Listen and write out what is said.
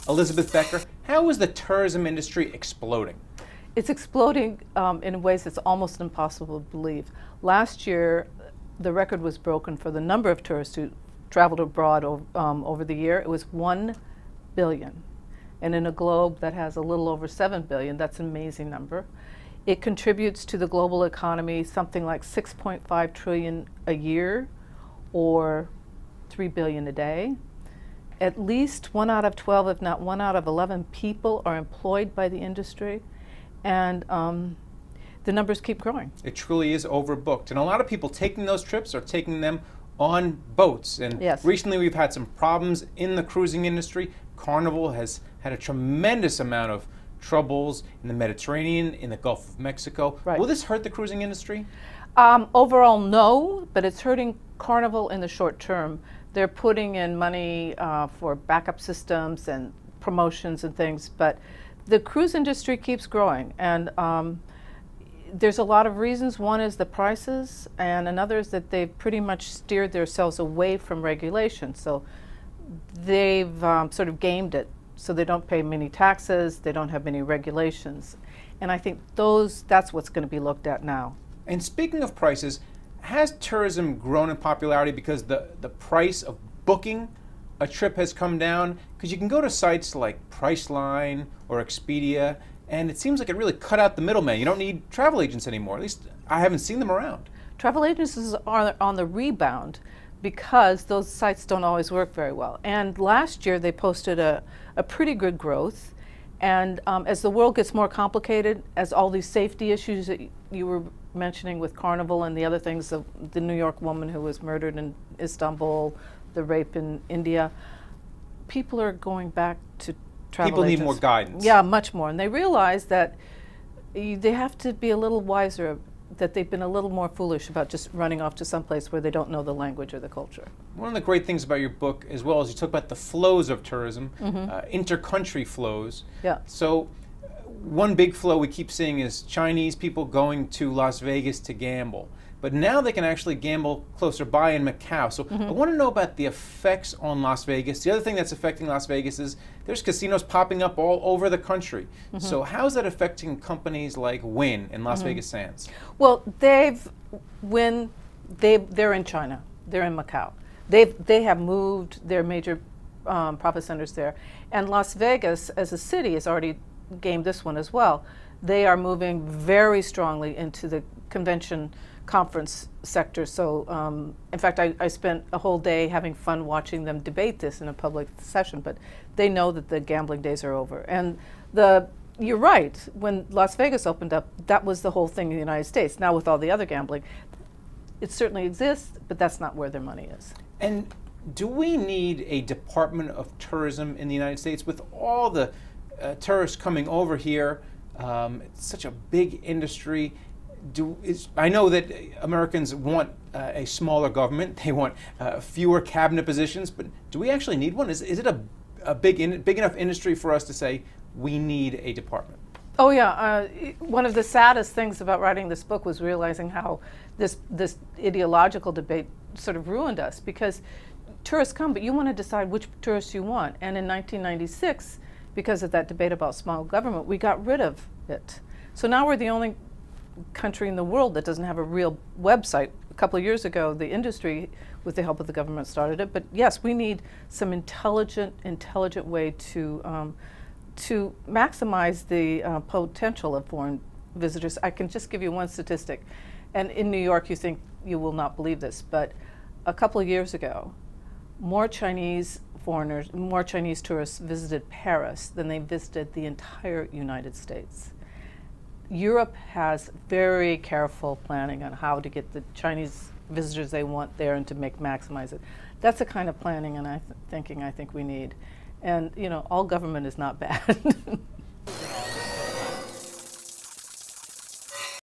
Elizabeth Becker, how is the tourism industry exploding? It's exploding in ways that's almost impossible to believe. Last year, the record was broken for the number of tourists who traveled abroad over the year. It was 1 billion. And in a globe that has a little over 7 billion, that's an amazing number. It contributes to the global economy something like 6.5 trillion a year, or 3 billion a day. At least 1 out of 12, if not 1 out of 11 people are employed by the industry, and the numbers keep growing. It truly is overbooked, and a lot of people taking those trips are taking them on boats. And yes. Recently we've had some problems in the cruising industry. Carnival has had a tremendous amount of troubles in the Mediterranean, in the Gulf of Mexico. Right. Will this hurt the cruising industry? Overall, no, but it's hurting Carnival in the short term. They're putting in money for backup systems and promotions and things, but the cruise industry keeps growing, and there's a lot of reasons. One is the prices, and another is that they've pretty much steered themselves away from regulation. So they've sort of gamed it, so they don't pay many taxes, they don't have many regulations, and I think that's what's going to be looked at now. And speaking of prices, has tourism grown in popularity because the price of booking a trip has come down? Because you can go to sites like Priceline or Expedia, and it seems like it really cut out the middleman. You don't need travel agents anymore. At least I haven't seen them around. Travel agencies are on the rebound because those sites don't always work very well. And last year they posted a pretty good growth. And as the world gets more complicated, as all these safety issues that you were mentioning with Carnival and the other things, the New York woman who was murdered in Istanbul, the rape in India, people are going back to travel People agents. need more guidance. Yeah, much more. And they realize that they have to be a little wiser, that they've been a little more foolish about just running off to someplace where they don't know the language or the culture. One of the great things about your book, as well, is you talk about the flows of tourism, inter-country flows. Yeah. So one big flow we keep seeing is Chinese people going to Las Vegas to gamble. But now they can actually gamble closer by in Macau. So I want to know about the effects on Las Vegas. The other thing that's affecting Las Vegas is there's casinos popping up all over the country. So how is that affecting companies like Wynn and Las Vegas Sands? Well, they're in China. They're in Macau. They have moved their major profit centers there. And Las Vegas, as a city, has already gamed this one as well. They are moving very strongly into the convention conference sector. So in fact, I spent a whole day having fun watching them debate this in a public session, but they know that the gambling days are over. And you're right, when Las Vegas opened up, that was the whole thing in the United States. Now with all the other gambling, it certainly exists, but that's not where their money is. And do we need a Department of Tourism in the United States with all the tourists coming over here? It's such a big industry. I know that Americans want a smaller government. They want fewer cabinet positions. But do we actually need one? Is it a big enough industry for us to say we need a department? Oh yeah. One of the saddest things about writing this book was realizing how this ideological debate sort of ruined us, because tourists come, but you want to decide which tourists you want. And in 1996, because of that debate about small government, we got rid of it. So now we're the only country in the world that doesn't have a real website. A couple of years ago, the industry, with the help of the government, started it. But yes, we need some intelligent way to maximize the potential of foreign visitors. I can just give you one statistic. And in New York, you will not believe this, but a couple of years ago, more Chinese tourists visited Paris than they visited the entire United States. Europe has very careful planning on how to get the Chinese visitors they want there and to maximize it. That's the kind of planning and thinking I think we need. And you know, all government is not bad.